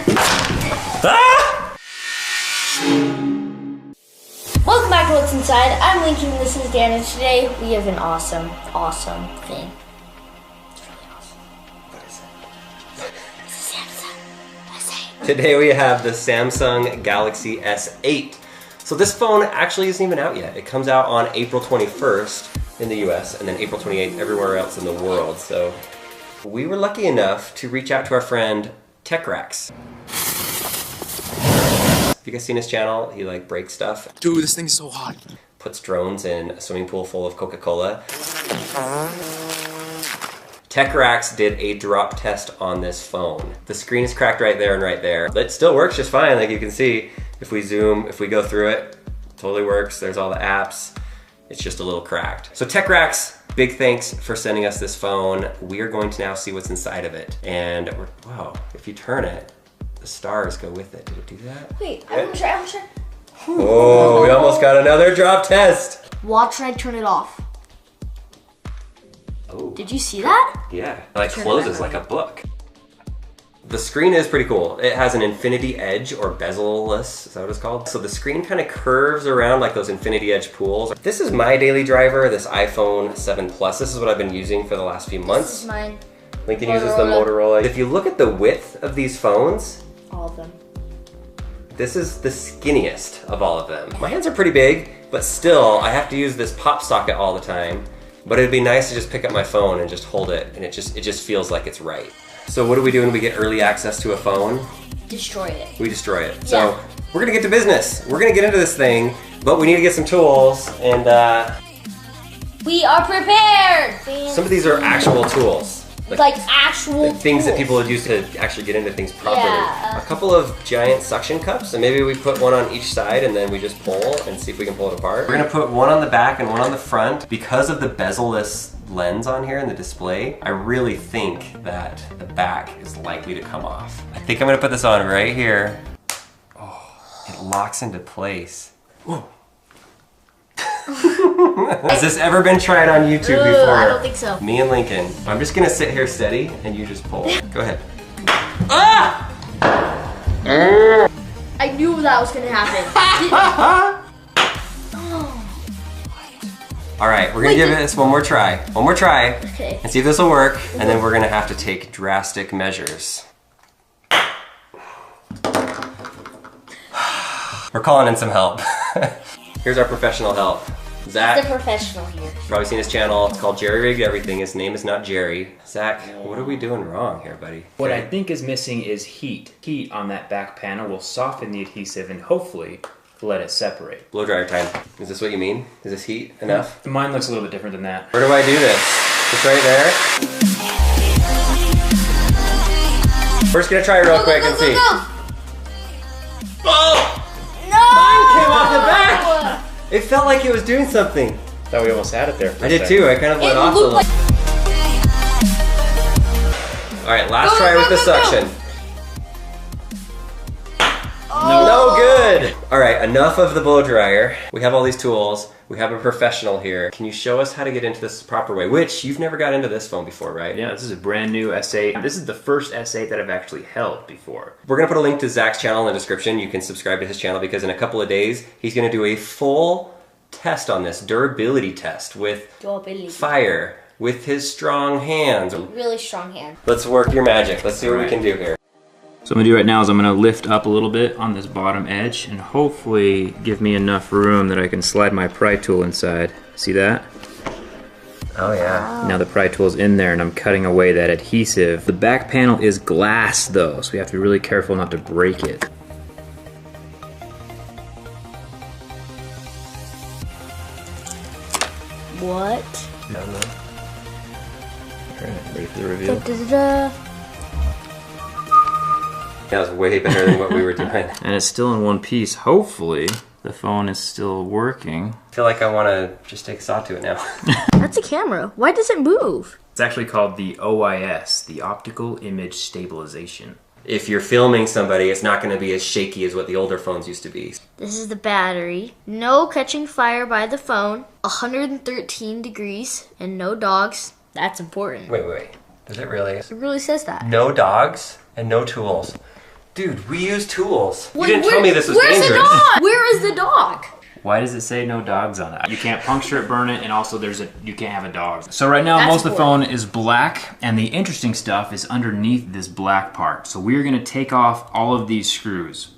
Ah! Welcome back to What's Inside. I'm Lincoln, this is Dan, and today we have an awesome thing. It's really awesome. What is it? It's a Samsung S8. Today we have the Samsung Galaxy S8. So this phone actually isn't even out yet. It comes out on April 21st in the US and then April 28th everywhere else in the world. So we were lucky enough to reach out to our friend TechRax. Have you guys seen his channel? He like breaks stuff. Dude, this thing's so hot. Puts drones in a swimming pool full of Coca-Cola. TechRax did a drop test on this phone. The screen is cracked right there and right there. But it still works just fine, like you can see. If we zoom, if we go through it, totally works. There's all the apps. It's just a little cracked. So TechRax, big thanks for sending us this phone. We are going to now see what's inside of it. And wow, if you turn it, the stars go with it. Did it do that? Wait, I want to try. Oh, we almost got another drop test. Watch when I turn it off. Oh. Did you see that? Yeah, it like closes like a book. The screen is pretty cool. It has an infinity edge or bezel-less, is that what it's called? So the screen kind of curves around like those infinity edge pools. This is my daily driver, this iPhone 7 Plus. This is what I've been using for the last few months. This is mine. Lincoln uses the Motorola. If you look at the width of these phones, all of them. This is the skinniest of all of them. My hands are pretty big, but still, I have to use this pop socket all the time. But it'd be nice to just pick up my phone and just hold it, and it just feels like it's right. So what do we do when we get early access to a phone? Destroy it. We destroy it. So we're gonna get to business. We're gonna get into this thing, but we need to get some tools, and we are prepared! some of these are actual tools. Like actual things that tools. people would use to actually get into things properly. Yeah. A couple of giant suction cups, and maybe we put one on each side and then we just pull and see if we can pull it apart. We're gonna put one on the back and one on the front. Because of the bezel-less lens on here in the display, I really think that the back is likely to come off. I think I'm gonna put this on right here. Oh, it locks into place. Whoa. Has this ever been tried on YouTube before? I don't think so. Me and Lincoln. I'm just gonna sit here steady and you just pull. Go ahead. Ah! I knew that was gonna happen. All right, we're gonna give this one more try. One more try. Okay. And see if this will work. And then we're gonna have to take drastic measures. We're calling in some help. Here's our professional help. Zach. He's the professional here. You've probably seen his channel. It's called Jerry Rigged Everything. His name is not Jerry. Zach, what are we doing wrong here, buddy? What I think is missing is heat. Heat on that back panel will soften the adhesive and hopefully let it separate. Blow dryer time. Is this what you mean? Is this heat enough? Mine looks a little bit different than that. Where do I do this? Just right there? We're just gonna try it real quick and see. Oh! Mine came off the back! It felt like it was doing something. Thought we almost had it there for a I did second. too, I kind of let off a little. Alright, last try with the suction. No good! Alright, enough of the blow dryer. We have all these tools. We have a professional here. Can you show us how to get into this the proper way? Which, you've never got into this phone before, right? Yeah, this is a brand new S8. This is the first S8 that I've actually held before. We're gonna put a link to Zach's channel in the description. You can subscribe to his channel because in a couple of days, he's gonna do a full test on this, durability test with fire, with his strong hands. Really strong hand. Let's work your magic. Let's see what we can do here. So what I'm gonna do right now is I'm gonna lift up a little bit on this bottom edge and hopefully give me enough room that I can slide my pry tool inside. See that? Oh yeah. Now the pry tool's in there and I'm cutting away that adhesive. The back panel is glass though, so we have to be really careful not to break it. What? I don't know. Alright, ready for the reveal? That was way better than what we were doing. And it's still in one piece. Hopefully, the phone is still working. I feel like I want to just take a saw to it now. That's a camera. Why does it move? It's actually called the OIS, the Optical Image Stabilization. If you're filming somebody, it's not going to be as shaky as what the older phones used to be. This is the battery. No catching fire by the phone. 113 degrees and no dogs. That's important. Wait. Does it really? It really says that. No dogs and no tools. Dude, we use tools. Wait, you didn't tell me this was where's dangerous. The dog? Where is the dog? Why does it say no dogs on it? You can't puncture it, burn it, and also you can't have a dog. So right now, That's most of the cool. phone is black, and the interesting stuff is underneath this black part. So we're gonna take off all of these screws.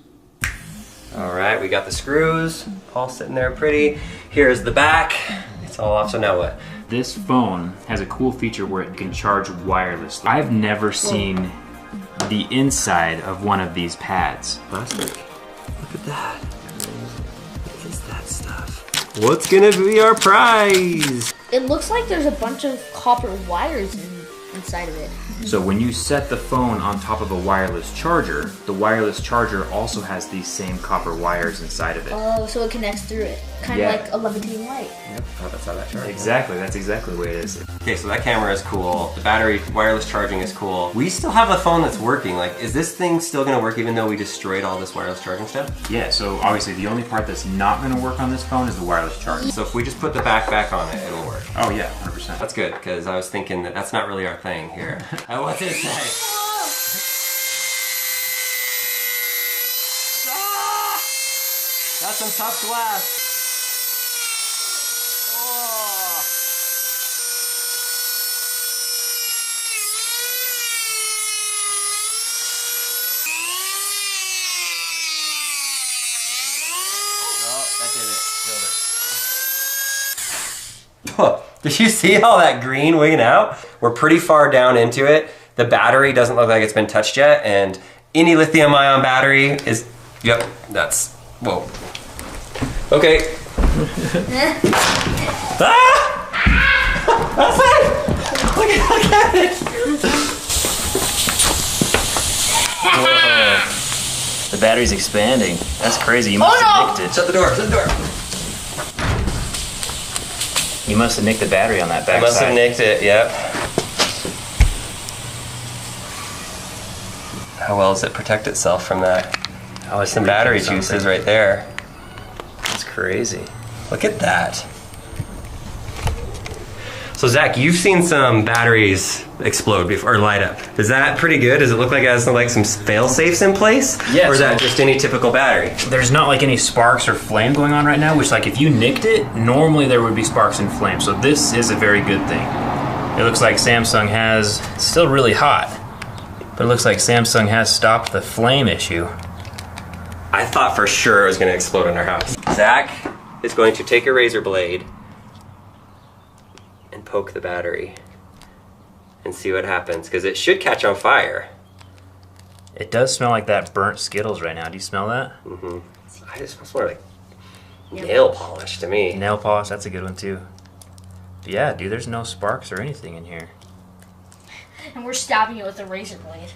All right, we got the screws all sitting there pretty. Here's the back. It's all off, so now what? This phone has a cool feature where it can charge wirelessly. I've never seen the inside of one of these pads. Plastic. Look at that. What is that stuff? What's gonna be our prize? It looks like there's a bunch of copper wires inside of it. So when you set the phone on top of a wireless charger, the wireless charger also has these same copper wires inside of it. Oh, so it connects through it. Kind of Yeah. like a levitating light. Yep, oh, that's how that charges. Exactly, that's exactly the way it is. Okay, so that camera is cool. The battery, wireless charging is cool. We still have a phone that's working. Like, is this thing still gonna work even though we destroyed all this wireless charging stuff? Yeah, so obviously the only part that's not gonna work on this phone is the wireless charger. So if we just put the back on it, it'll work. Oh yeah, 100%. That's good, because I was thinking that that's not really our thing here. What's it say? Ah! That's some tough glass. Oh. Oh, that did it. Killed it. Did you see all that green wigging out? We're pretty far down into it. The battery doesn't look like it's been touched yet, and any lithium ion battery is, yep, that's, whoa. Okay. Ah! That's it! Look at it! Whoa. The battery's expanding. That's crazy. You must Oh, have no! nicked it. Shut the door, shut the door. You must have nicked the battery on that back I must have side. nicked it, yep. How well does it protect itself from that? Oh, it's Some battery juices right there. That's crazy. Look at that. So Zach, you've seen some batteries explode before, or light up. Is that pretty good? Does it look like it has like some fail safes in place? Yeah, Or is that so- just any typical battery? There's not like any sparks or flame going on right now, which like if you nicked it, normally there would be sparks and flame. So this is a very good thing. It looks like Samsung has, it's still really hot, but it looks like Samsung has stopped the flame issue. I thought for sure it was going to explode in our house. Zach is going to take a razor blade and poke the battery and see what happens, because it should catch on fire. It does smell like that burnt Skittles right now. Do you smell that? I just smells more like nail polish to me. Nail polish, that's a good one too. But yeah, dude, there's no sparks or anything in here. And we're stabbing it with a razor blade.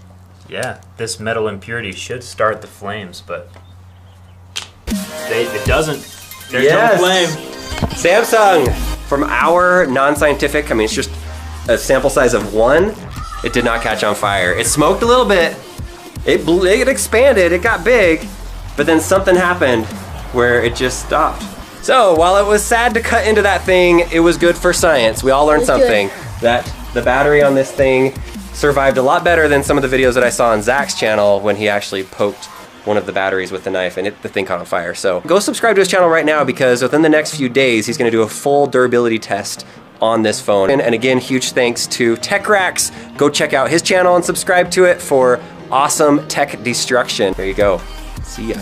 Yeah, this metal impurity should start the flames, but it doesn't. There's Yes. no flame. Samsung, from our non-scientific, I mean, it's just a sample size of 1, it did not catch on fire. It smoked a little bit, it expanded, it got big, but then something happened where it just stopped. So while it was sad to cut into that thing, it was good for science. We all learned It was something, that the battery on this thing survived a lot better than some of the videos that I saw on Zach's channel when he actually poked one of the batteries with the knife and the thing caught on fire. So go subscribe to his channel right now, because within the next few days, he's gonna do a full durability test on this phone. And again, huge thanks to TechRax. Go check out his channel and subscribe to it for awesome tech destruction. There you go. See ya.